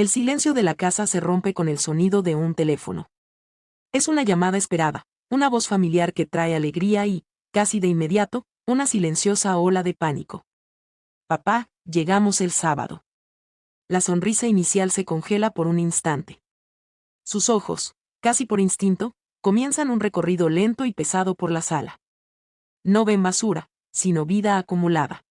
El silencio de la casa se rompe con el sonido de un teléfono. Es una llamada esperada, una voz familiar que trae alegría y, casi de inmediato, una silenciosa ola de pánico. Papá, llegamos el sábado. La sonrisa inicial se congela por un instante. Sus ojos, casi por instinto, comienzan un recorrido lento y pesado por la sala. No ven basura, sino vida acumulada.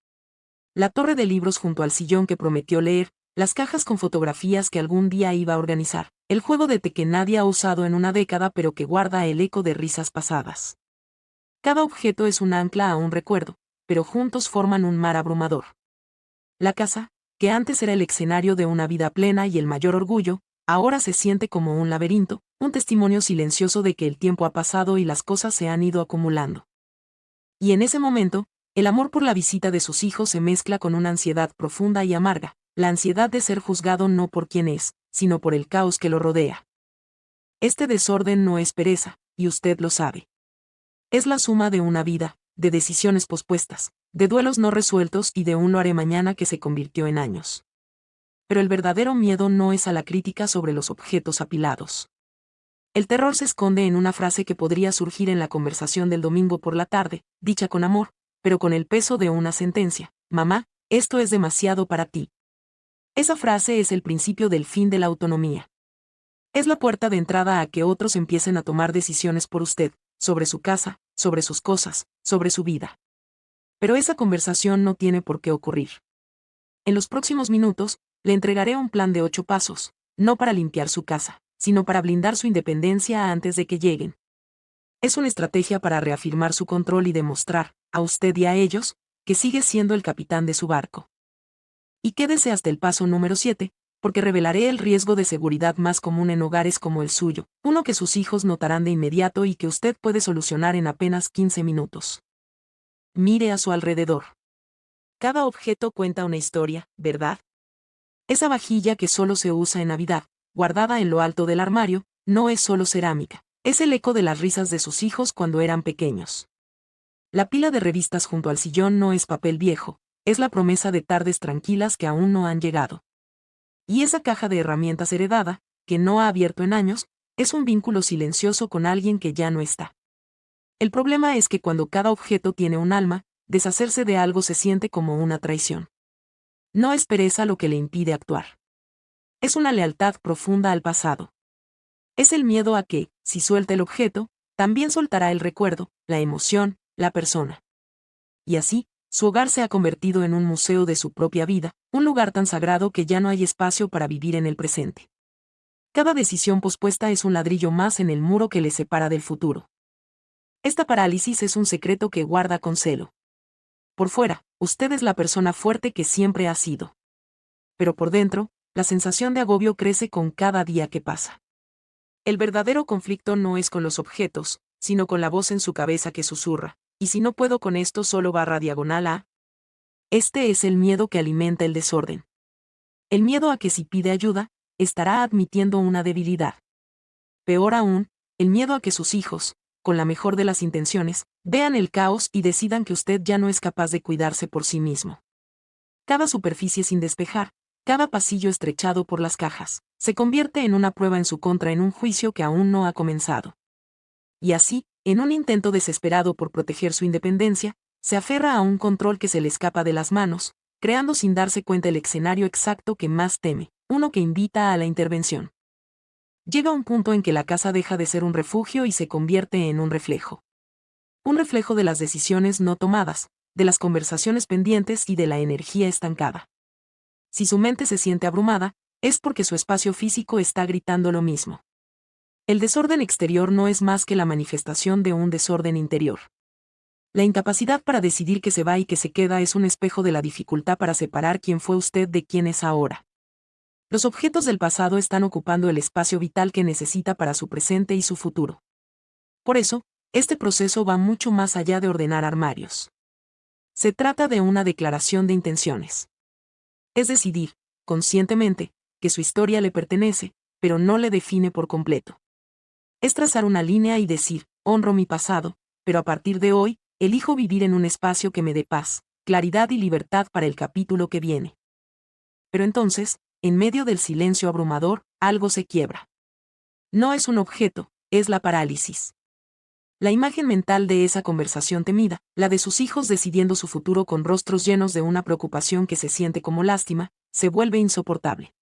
La torre de libros junto al sillón que prometió leer, las cajas con fotografías que algún día iba a organizar, el juego de té que nadie ha usado en una década pero que guarda el eco de risas pasadas. Cada objeto es un ancla a un recuerdo, pero juntos forman un mar abrumador. La casa, que antes era el escenario de una vida plena y el mayor orgullo, ahora se siente como un laberinto, un testimonio silencioso de que el tiempo ha pasado y las cosas se han ido acumulando. Y en ese momento, el amor por la visita de sus hijos se mezcla con una ansiedad profunda y amarga, la ansiedad de ser juzgado no por quien es, sino por el caos que lo rodea. Este desorden no es pereza, y usted lo sabe. Es la suma de una vida, de decisiones pospuestas, de duelos no resueltos y de un lo haré mañana que se convirtió en años. Pero el verdadero miedo no es a la crítica sobre los objetos apilados. El terror se esconde en una frase que podría surgir en la conversación del domingo por la tarde, dicha con amor, pero con el peso de una sentencia: mamá, esto es demasiado para ti. Esa frase es el principio del fin de la autonomía. Es la puerta de entrada a que otros empiecen a tomar decisiones por usted, sobre su casa, sobre sus cosas, sobre su vida. Pero esa conversación no tiene por qué ocurrir. En los próximos minutos, le entregaré un plan de 8 pasos, no para limpiar su casa, sino para blindar su independencia antes de que lleguen. Es una estrategia para reafirmar su control y demostrar, a usted y a ellos, que sigue siendo el capitán de su barco. Y quédese hasta el paso número 7, porque revelaré el riesgo de seguridad más común en hogares como el suyo, uno que sus hijos notarán de inmediato y que usted puede solucionar en apenas 15 minutos. Mire a su alrededor. Cada objeto cuenta una historia, ¿verdad? Esa vajilla que solo se usa en Navidad, guardada en lo alto del armario, no es solo cerámica, es el eco de las risas de sus hijos cuando eran pequeños. La pila de revistas junto al sillón no es papel viejo, es la promesa de tardes tranquilas que aún no han llegado. Y esa caja de herramientas heredada, que no ha abierto en años, es un vínculo silencioso con alguien que ya no está. El problema es que cuando cada objeto tiene un alma, deshacerse de algo se siente como una traición. No es pereza lo que le impide actuar. Es una lealtad profunda al pasado. Es el miedo a que, si suelta el objeto, también soltará el recuerdo, la emoción, la persona. Y así, su hogar se ha convertido en un museo de su propia vida, un lugar tan sagrado que ya no hay espacio para vivir en el presente. Cada decisión pospuesta es un ladrillo más en el muro que le separa del futuro. Esta parálisis es un secreto que guarda con celo. Por fuera, usted es la persona fuerte que siempre ha sido. Pero por dentro, la sensación de agobio crece con cada día que pasa. El verdadero conflicto no es con los objetos, sino con la voz en su cabeza que susurra: ¿y si no puedo con esto solo /diagonal a? Este es el miedo que alimenta el desorden. El miedo a que si pide ayuda, estará admitiendo una debilidad. Peor aún, el miedo a que sus hijos, con la mejor de las intenciones, vean el caos y decidan que usted ya no es capaz de cuidarse por sí mismo. Cada superficie sin despejar, cada pasillo estrechado por las cajas, se convierte en una prueba en su contra en un juicio que aún no ha comenzado. Y así, en un intento desesperado por proteger su independencia, se aferra a un control que se le escapa de las manos, creando sin darse cuenta el escenario exacto que más teme, uno que invita a la intervención. Llega un punto en que la casa deja de ser un refugio y se convierte en un reflejo. Un reflejo de las decisiones no tomadas, de las conversaciones pendientes y de la energía estancada. Si su mente se siente abrumada, es porque su espacio físico está gritando lo mismo. El desorden exterior no es más que la manifestación de un desorden interior. La incapacidad para decidir qué se va y qué se queda es un espejo de la dificultad para separar quién fue usted de quién es ahora. Los objetos del pasado están ocupando el espacio vital que necesita para su presente y su futuro. Por eso, este proceso va mucho más allá de ordenar armarios. Se trata de una declaración de intenciones. Es decidir, conscientemente, que su historia le pertenece, pero no le define por completo. Es trazar una línea y decir: honro mi pasado, pero a partir de hoy, elijo vivir en un espacio que me dé paz, claridad y libertad para el capítulo que viene. Pero entonces, en medio del silencio abrumador, algo se quiebra. No es un objeto, es la parálisis. La imagen mental de esa conversación temida, la de sus hijos decidiendo su futuro con rostros llenos de una preocupación que se siente como lástima, se vuelve insoportable.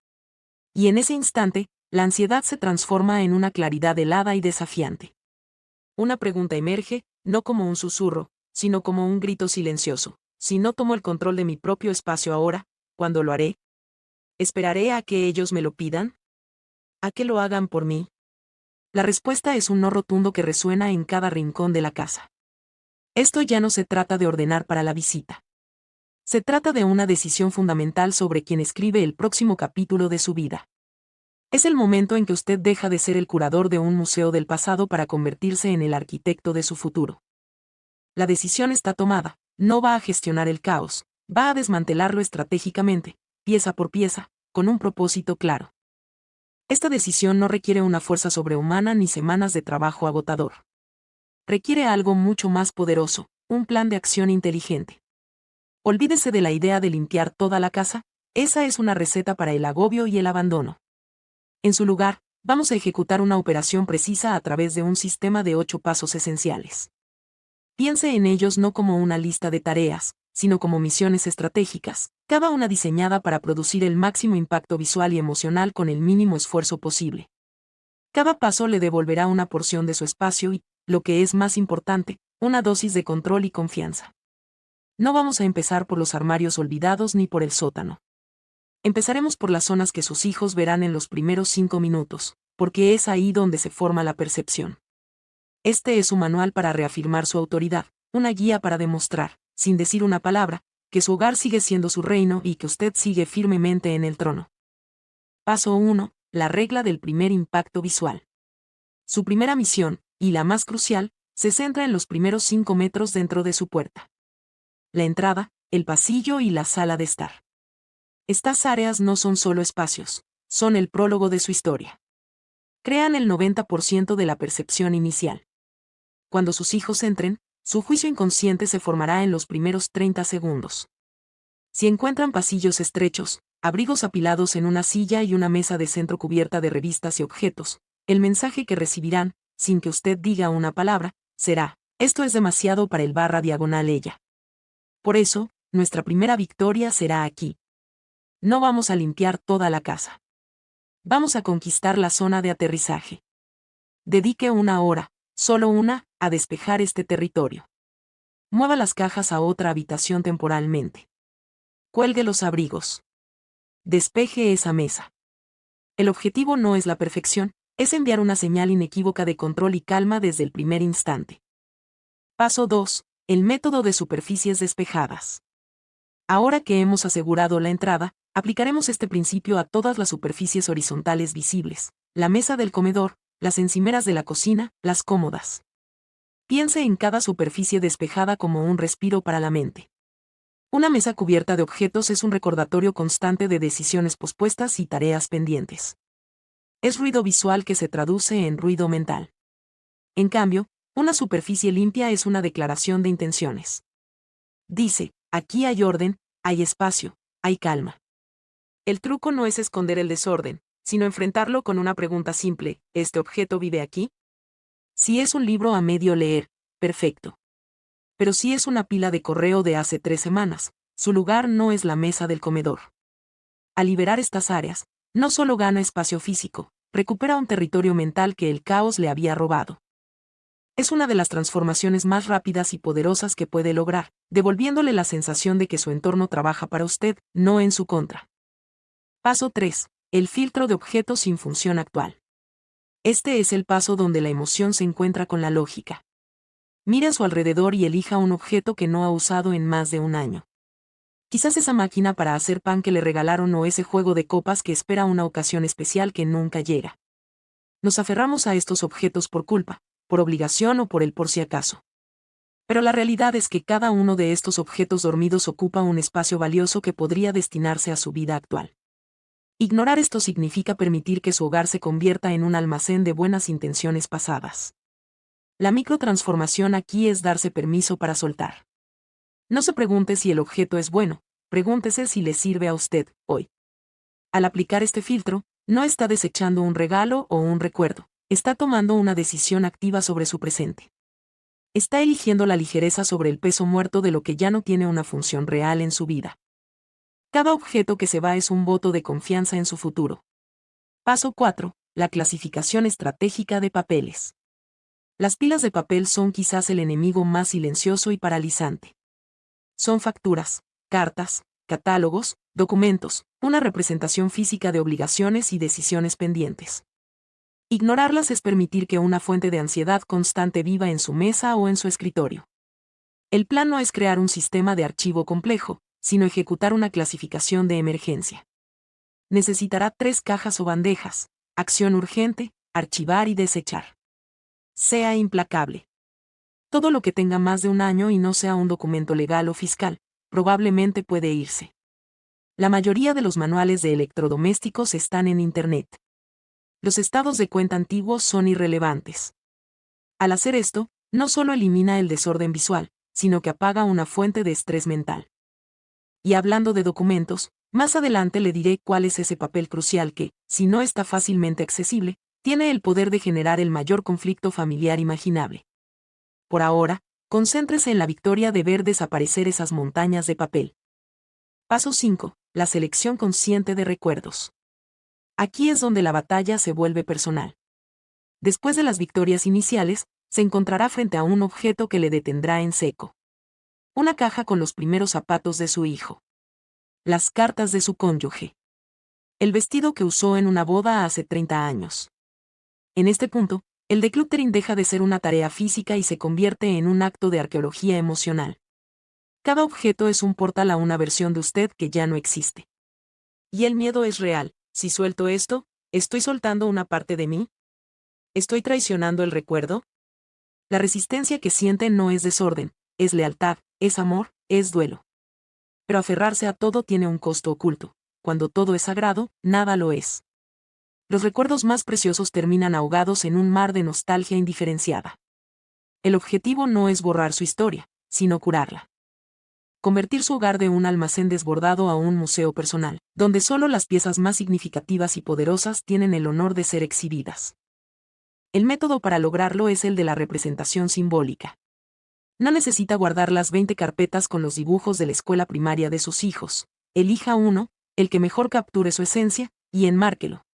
Y en ese instante, la ansiedad se transforma en una claridad helada y desafiante. Una pregunta emerge, no como un susurro, sino como un grito silencioso. Si no tomo el control de mi propio espacio ahora, ¿cuándo lo haré? ¿Esperaré a que ellos me lo pidan? ¿A que lo hagan por mí? La respuesta es un no rotundo que resuena en cada rincón de la casa. Esto ya no se trata de ordenar para la visita. Se trata de una decisión fundamental sobre quién escribe el próximo capítulo de su vida. Es el momento en que usted deja de ser el curador de un museo del pasado para convertirse en el arquitecto de su futuro. La decisión está tomada, no va a gestionar el caos, va a desmantelarlo estratégicamente, pieza por pieza, con un propósito claro. Esta decisión no requiere una fuerza sobrehumana ni semanas de trabajo agotador. Requiere algo mucho más poderoso, un plan de acción inteligente. Olvídese de la idea de limpiar toda la casa, esa es una receta para el agobio y el abandono. En su lugar, vamos a ejecutar una operación precisa a través de un sistema de 8 pasos esenciales. Piense en ellos no como una lista de tareas, sino como misiones estratégicas, cada una diseñada para producir el máximo impacto visual y emocional con el mínimo esfuerzo posible. Cada paso le devolverá una porción de su espacio y, lo que es más importante, una dosis de control y confianza. No vamos a empezar por los armarios olvidados ni por el sótano. Empezaremos por las zonas que sus hijos verán en los primeros 5 minutos, porque es ahí donde se forma la percepción. Este es su manual para reafirmar su autoridad, una guía para demostrar, sin decir una palabra, que su hogar sigue siendo su reino y que usted sigue firmemente en el trono. Paso 1. La regla del primer impacto visual. Su primera misión, y la más crucial, se centra en los primeros 5 metros dentro de su puerta. La entrada, el pasillo y la sala de estar. Estas áreas no son solo espacios, son el prólogo de su historia. Crean el 90% de la percepción inicial. Cuando sus hijos entren, su juicio inconsciente se formará en los primeros 30 segundos. Si encuentran pasillos estrechos, abrigos apilados en una silla y una mesa de centro cubierta de revistas y objetos, el mensaje que recibirán, sin que usted diga una palabra, será: esto es demasiado para el / ella. Por eso, nuestra primera victoria será aquí. No vamos a limpiar toda la casa. Vamos a conquistar la zona de aterrizaje. Dedique 1 hora, solo una, a despejar este territorio. Mueva las cajas a otra habitación temporalmente. Cuelgue los abrigos. Despeje esa mesa. El objetivo no es la perfección, es enviar una señal inequívoca de control y calma desde el primer instante. Paso 2. El método de superficies despejadas. Ahora que hemos asegurado la entrada, aplicaremos este principio a todas las superficies horizontales visibles: la mesa del comedor, las encimeras de la cocina, las cómodas. Piense en cada superficie despejada como un respiro para la mente. Una mesa cubierta de objetos es un recordatorio constante de decisiones pospuestas y tareas pendientes. Es ruido visual que se traduce en ruido mental. En cambio, una superficie limpia es una declaración de intenciones. Dice: aquí hay orden, hay espacio, hay calma. El truco no es esconder el desorden, sino enfrentarlo con una pregunta simple: ¿este objeto vive aquí? Si es un libro a medio leer, perfecto. Pero si es una pila de correo de hace 3 semanas, su lugar no es la mesa del comedor. Al liberar estas áreas, no solo gana espacio físico, recupera un territorio mental que el caos le había robado. Es una de las transformaciones más rápidas y poderosas que puede lograr, devolviéndole la sensación de que su entorno trabaja para usted, no en su contra. Paso 3. El filtro de objetos sin función actual. Este es el paso donde la emoción se encuentra con la lógica. Mire a su alrededor y elija un objeto que no ha usado en más de 1 año. Quizás esa máquina para hacer pan que le regalaron o ese juego de copas que espera una ocasión especial que nunca llega. Nos aferramos a estos objetos por culpa, por obligación o por el por si acaso. Pero la realidad es que cada uno de estos objetos dormidos ocupa un espacio valioso que podría destinarse a su vida actual. Ignorar esto significa permitir que su hogar se convierta en un almacén de buenas intenciones pasadas. La microtransformación aquí es darse permiso para soltar. No se pregunte si el objeto es bueno, pregúntese si le sirve a usted, hoy. Al aplicar este filtro, no está desechando un regalo o un recuerdo, está tomando una decisión activa sobre su presente. Está eligiendo la ligereza sobre el peso muerto de lo que ya no tiene una función real en su vida. Cada objeto que se va es un voto de confianza en su futuro. Paso 4. La clasificación estratégica de papeles. Las pilas de papel son quizás el enemigo más silencioso y paralizante. Son facturas, cartas, catálogos, documentos, una representación física de obligaciones y decisiones pendientes. Ignorarlas es permitir que una fuente de ansiedad constante viva en su mesa o en su escritorio. El plan no es crear un sistema de archivo complejo, sino ejecutar una clasificación de emergencia. Necesitará 3 cajas o bandejas: acción urgente, archivar y desechar. Sea implacable. Todo lo que tenga más de un año y no sea un documento legal o fiscal, probablemente puede irse. La mayoría de los manuales de electrodomésticos están en Internet. Los estados de cuenta antiguos son irrelevantes. Al hacer esto, no solo elimina el desorden visual, sino que apaga una fuente de estrés mental. Y hablando de documentos, más adelante le diré cuál es ese papel crucial que, si no está fácilmente accesible, tiene el poder de generar el mayor conflicto familiar imaginable. Por ahora, concéntrese en la victoria de ver desaparecer esas montañas de papel. Paso 5. La selección consciente de recuerdos. Aquí es donde la batalla se vuelve personal. Después de las victorias iniciales, se encontrará frente a un objeto que le detendrá en seco. Una caja con los primeros zapatos de su hijo. Las cartas de su cónyuge. El vestido que usó en una boda hace 30 años. En este punto, el decluttering deja de ser una tarea física y se convierte en un acto de arqueología emocional. Cada objeto es un portal a una versión de usted que ya no existe. Y el miedo es real. Si suelto esto, ¿estoy soltando una parte de mí? ¿Estoy traicionando el recuerdo? La resistencia que siente no es desorden, es lealtad, es amor, es duelo. Pero aferrarse a todo tiene un costo oculto. Cuando todo es sagrado, nada lo es. Los recuerdos más preciosos terminan ahogados en un mar de nostalgia indiferenciada. El objetivo no es borrar su historia, sino curarla. Convertir su hogar de un almacén desbordado a un museo personal, donde solo las piezas más significativas y poderosas tienen el honor de ser exhibidas. El método para lograrlo es el de la representación simbólica. No necesita guardar las 20 carpetas con los dibujos de la escuela primaria de sus hijos. Elija uno, el que mejor capture su esencia, y enmárquelo.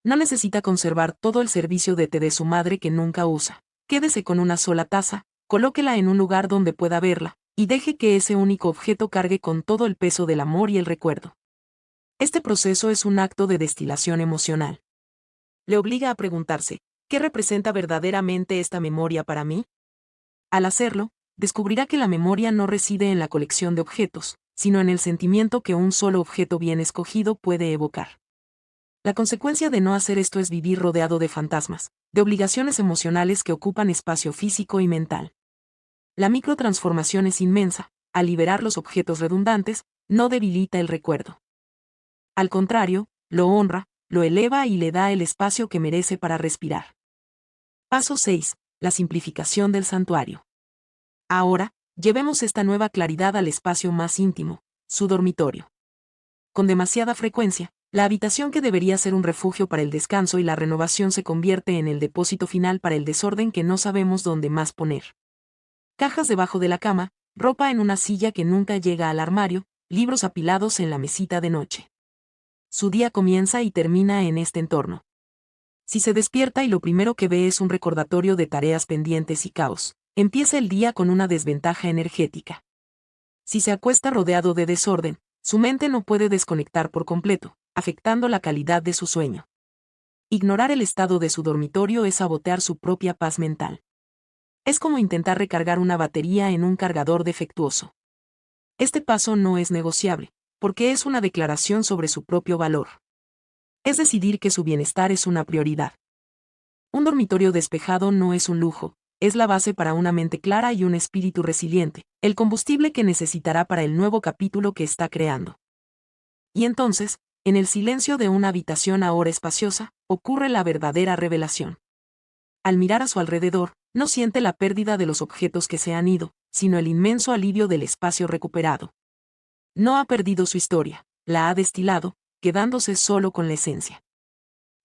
No necesita conservar todo el servicio de té de su madre que nunca usa. Quédese con una sola taza, colóquela en un lugar donde pueda verla, y deje que ese único objeto cargue con todo el peso del amor y el recuerdo. Este proceso es un acto de destilación emocional. Le obliga a preguntarse, ¿qué representa verdaderamente esta memoria para mí? Al hacerlo, descubrirá que la memoria no reside en la colección de objetos, sino en el sentimiento que un solo objeto bien escogido puede evocar. La consecuencia de no hacer esto es vivir rodeado de fantasmas, de obligaciones emocionales que ocupan espacio físico y mental. La microtransformación es inmensa. Al liberar los objetos redundantes, no debilita el recuerdo. Al contrario, lo honra, lo eleva y le da el espacio que merece para respirar. Paso 6. La simplificación del santuario. Ahora, llevemos esta nueva claridad al espacio más íntimo, su dormitorio. Con demasiada frecuencia, la habitación que debería ser un refugio para el descanso y la renovación se convierte en el depósito final para el desorden que no sabemos dónde más poner. Cajas debajo de la cama, ropa en una silla que nunca llega al armario, libros apilados en la mesita de noche. Su día comienza y termina en este entorno. Si se despierta y lo primero que ve es un recordatorio de tareas pendientes y caos, empieza el día con una desventaja energética. Si se acuesta rodeado de desorden, su mente no puede desconectar por completo, afectando la calidad de su sueño. Ignorar el estado de su dormitorio es sabotear su propia paz mental. Es como intentar recargar una batería en un cargador defectuoso. Este paso no es negociable, porque es una declaración sobre su propio valor. Es decidir que su bienestar es una prioridad. Un dormitorio despejado no es un lujo, es la base para una mente clara y un espíritu resiliente, el combustible que necesitará para el nuevo capítulo que está creando. Y entonces, en el silencio de una habitación ahora espaciosa, ocurre la verdadera revelación. Al mirar a su alrededor, no siente la pérdida de los objetos que se han ido, sino el inmenso alivio del espacio recuperado. No ha perdido su historia, la ha destilado, quedándose solo con la esencia.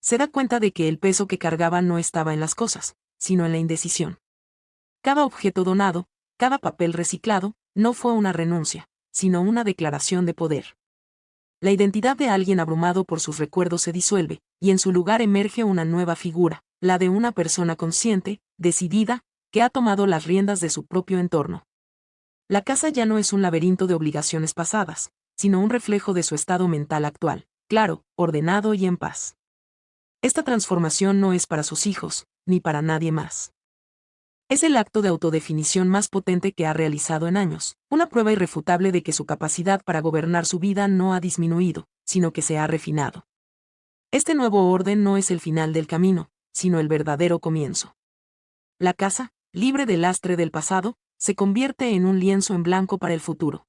Se da cuenta de que el peso que cargaba no estaba en las cosas, sino en la indecisión. Cada objeto donado, cada papel reciclado, no fue una renuncia, sino una declaración de poder. La identidad de alguien abrumado por sus recuerdos se disuelve, y en su lugar emerge una nueva figura, la de una persona consciente, decidida, que ha tomado las riendas de su propio entorno. La casa ya no es un laberinto de obligaciones pasadas, sino un reflejo de su estado mental actual, claro, ordenado y en paz. Esta transformación no es para sus hijos, ni para nadie más. Es el acto de autodefinición más potente que ha realizado en años, una prueba irrefutable de que su capacidad para gobernar su vida no ha disminuido, sino que se ha refinado. Este nuevo orden no es el final del camino, sino el verdadero comienzo. La casa, libre del lastre del pasado, se convierte en un lienzo en blanco para el futuro.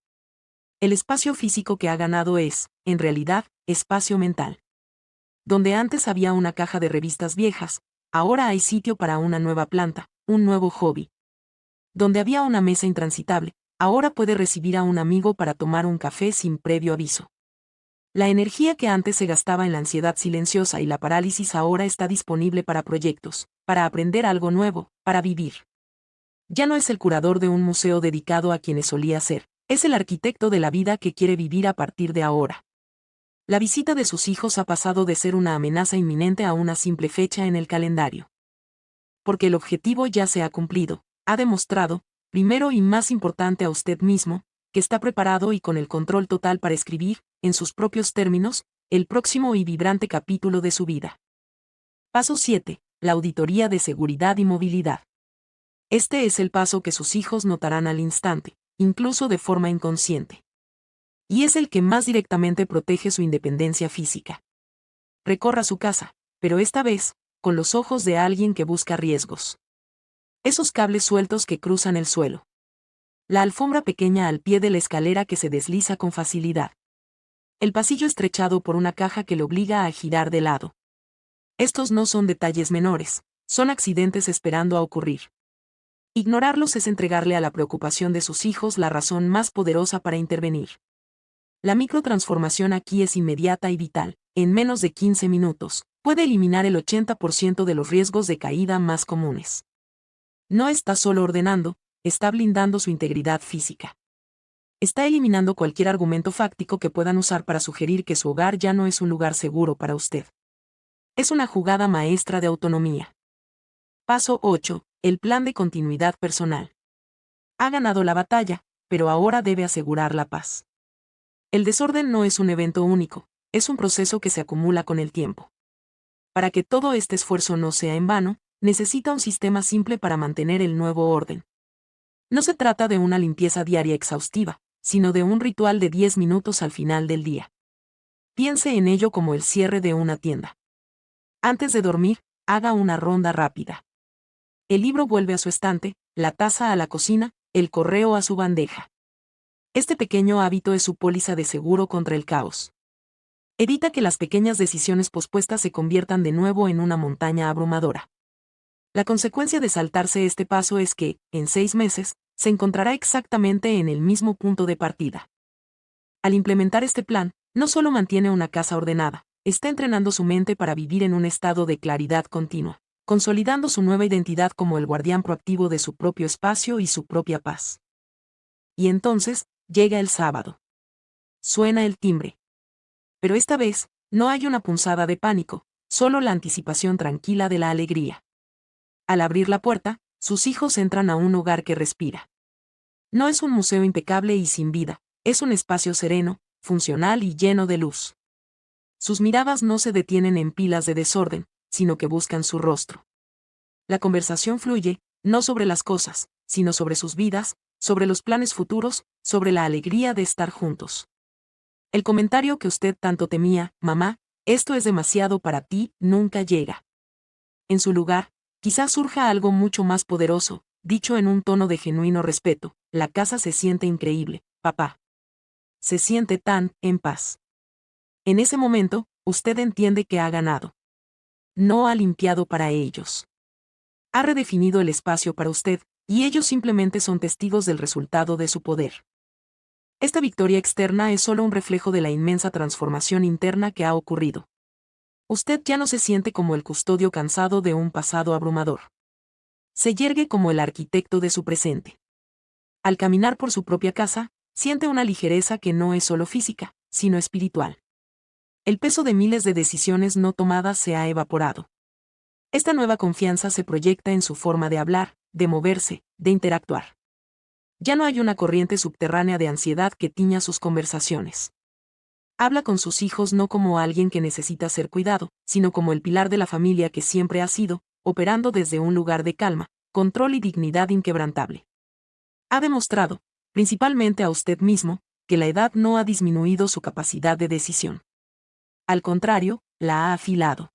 El espacio físico que ha ganado es, en realidad, espacio mental. Donde antes había una caja de revistas viejas, ahora hay sitio para una nueva planta, un nuevo hobby. Donde había una mesa intransitable, ahora puede recibir a un amigo para tomar un café sin previo aviso. La energía que antes se gastaba en la ansiedad silenciosa y la parálisis ahora está disponible para proyectos, para aprender algo nuevo, para vivir. Ya no es el curador de un museo dedicado a quienes solía ser, es el arquitecto de la vida que quiere vivir a partir de ahora. La visita de sus hijos ha pasado de ser una amenaza inminente a una simple fecha en el calendario. Porque el objetivo ya se ha cumplido, ha demostrado, primero y más importante a usted mismo, que está preparado y con el control total para escribir, en sus propios términos, el próximo y vibrante capítulo de su vida. Paso 7. La auditoría de seguridad y movilidad. Este es el paso que sus hijos notarán al instante, incluso de forma inconsciente. Y es el que más directamente protege su independencia física. Recorra su casa, pero esta vez, con los ojos de alguien que busca riesgos. Esos cables sueltos que cruzan el suelo. La alfombra pequeña al pie de la escalera que se desliza con facilidad. El pasillo estrechado por una caja que le obliga a girar de lado. Estos no son detalles menores, son accidentes esperando a ocurrir. Ignorarlos es entregarle a la preocupación de sus hijos la razón más poderosa para intervenir. La microtransformación aquí es inmediata y vital. En menos de 15 minutos, puede eliminar el 80% de los riesgos de caída más comunes. No está solo ordenando, está blindando su integridad física. Está eliminando cualquier argumento fáctico que puedan usar para sugerir que su hogar ya no es un lugar seguro para usted. Es una jugada maestra de autonomía. Paso 8. El plan de continuidad personal. Ha ganado la batalla, pero ahora debe asegurar la paz. El desorden no es un evento único, es un proceso que se acumula con el tiempo. Para que todo este esfuerzo no sea en vano, necesita un sistema simple para mantener el nuevo orden. No se trata de una limpieza diaria exhaustiva, sino de un ritual de 10 minutos al final del día. Piense en ello como el cierre de una tienda. Antes de dormir, haga una ronda rápida. El libro vuelve a su estante, la taza a la cocina, el correo a su bandeja. Este pequeño hábito es su póliza de seguro contra el caos. Evita que las pequeñas decisiones pospuestas se conviertan de nuevo en una montaña abrumadora. La consecuencia de saltarse este paso es que, en 6 meses, se encontrará exactamente en el mismo punto de partida. Al implementar este plan, no solo mantiene una casa ordenada, está entrenando su mente para vivir en un estado de claridad continua, consolidando su nueva identidad como el guardián proactivo de su propio espacio y su propia paz. Y entonces, llega el sábado. Suena el timbre. Pero esta vez, no hay una punzada de pánico, solo la anticipación tranquila de la alegría. Al abrir la puerta, sus hijos entran a un hogar que respira. No es un museo impecable y sin vida, es un espacio sereno, funcional y lleno de luz. Sus miradas no se detienen en pilas de desorden, sino que buscan su rostro. La conversación fluye, no sobre las cosas, sino sobre sus vidas, sobre los planes futuros, sobre la alegría de estar juntos. El comentario que usted tanto temía, mamá, esto es demasiado para ti, nunca llega. En su lugar, quizás surja algo mucho más poderoso, dicho en un tono de genuino respeto, la casa se siente increíble, papá. Se siente tan, en paz. En ese momento, usted entiende que ha ganado. No ha limpiado para ellos. Ha redefinido el espacio para usted, y ellos simplemente son testigos del resultado de su poder. Esta victoria externa es solo un reflejo de la inmensa transformación interna que ha ocurrido. Usted ya no se siente como el custodio cansado de un pasado abrumador. Se yergue como el arquitecto de su presente. Al caminar por su propia casa, siente una ligereza que no es solo física, sino espiritual. El peso de miles de decisiones no tomadas se ha evaporado. Esta nueva confianza se proyecta en su forma de hablar, de moverse, de interactuar. Ya no hay una corriente subterránea de ansiedad que tiña sus conversaciones. Habla con sus hijos no como alguien que necesita ser cuidado, sino como el pilar de la familia que siempre ha sido, operando desde un lugar de calma, control y dignidad inquebrantable. Ha demostrado, principalmente a usted mismo, que la edad no ha disminuido su capacidad de decisión. Al contrario, la ha afilado.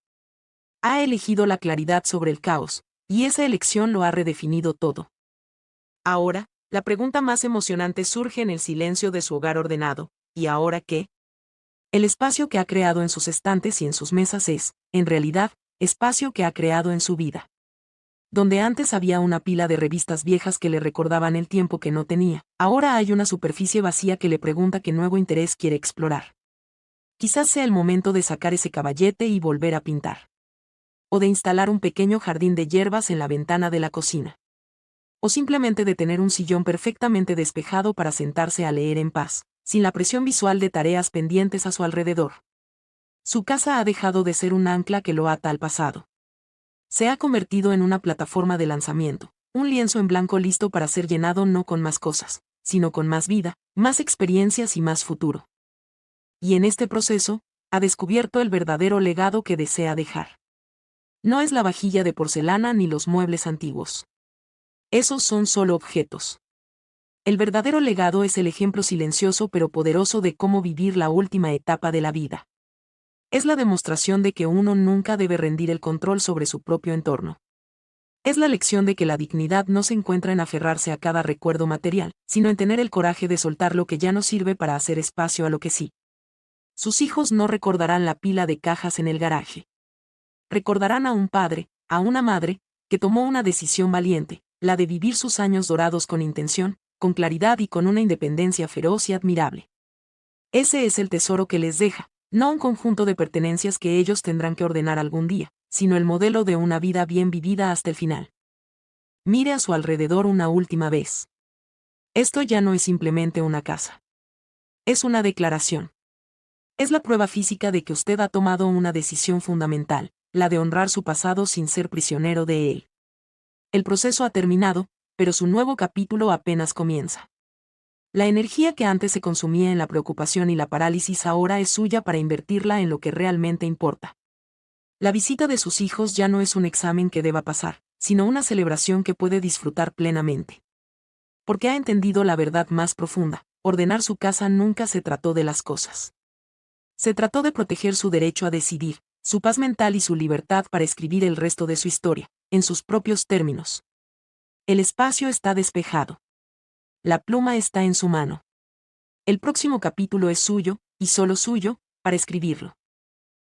Ha elegido la claridad sobre el caos, y esa elección lo ha redefinido todo. Ahora, la pregunta más emocionante surge en el silencio de su hogar ordenado: ¿y ahora qué? El espacio que ha creado en sus estantes y en sus mesas es, en realidad, espacio que ha creado en su vida. Donde antes había una pila de revistas viejas que le recordaban el tiempo que no tenía, ahora hay una superficie vacía que le pregunta qué nuevo interés quiere explorar. Quizás sea el momento de sacar ese caballete y volver a pintar. O de instalar un pequeño jardín de hierbas en la ventana de la cocina. O simplemente de tener un sillón perfectamente despejado para sentarse a leer en paz, sin la presión visual de tareas pendientes a su alrededor. Su casa ha dejado de ser un ancla que lo ata al pasado. Se ha convertido en una plataforma de lanzamiento, un lienzo en blanco listo para ser llenado no con más cosas, sino con más vida, más experiencias y más futuro. Y en este proceso, ha descubierto el verdadero legado que desea dejar. No es la vajilla de porcelana ni los muebles antiguos. Esos son solo objetos. El verdadero legado es el ejemplo silencioso pero poderoso de cómo vivir la última etapa de la vida. Es la demostración de que uno nunca debe rendir el control sobre su propio entorno. Es la lección de que la dignidad no se encuentra en aferrarse a cada recuerdo material, sino en tener el coraje de soltar lo que ya no sirve para hacer espacio a lo que sí. Sus hijos no recordarán la pila de cajas en el garaje. Recordarán a un padre, a una madre, que tomó una decisión valiente, la de vivir sus años dorados con intención, con claridad y con una independencia feroz y admirable. Ese es el tesoro que les deja, no un conjunto de pertenencias que ellos tendrán que ordenar algún día, sino el modelo de una vida bien vivida hasta el final. Mire a su alrededor una última vez. Esto ya no es simplemente una casa. Es una declaración. Es la prueba física de que usted ha tomado una decisión fundamental, la de honrar su pasado sin ser prisionero de él. El proceso ha terminado, pero su nuevo capítulo apenas comienza. La energía que antes se consumía en la preocupación y la parálisis ahora es suya para invertirla en lo que realmente importa. La visita de sus hijos ya no es un examen que deba pasar, sino una celebración que puede disfrutar plenamente. Porque ha entendido la verdad más profunda: ordenar su casa nunca se trató de las cosas. Se trató de proteger su derecho a decidir, su paz mental y su libertad para escribir el resto de su historia, en sus propios términos. El espacio está despejado. La pluma está en su mano. El próximo capítulo es suyo, y solo suyo, para escribirlo.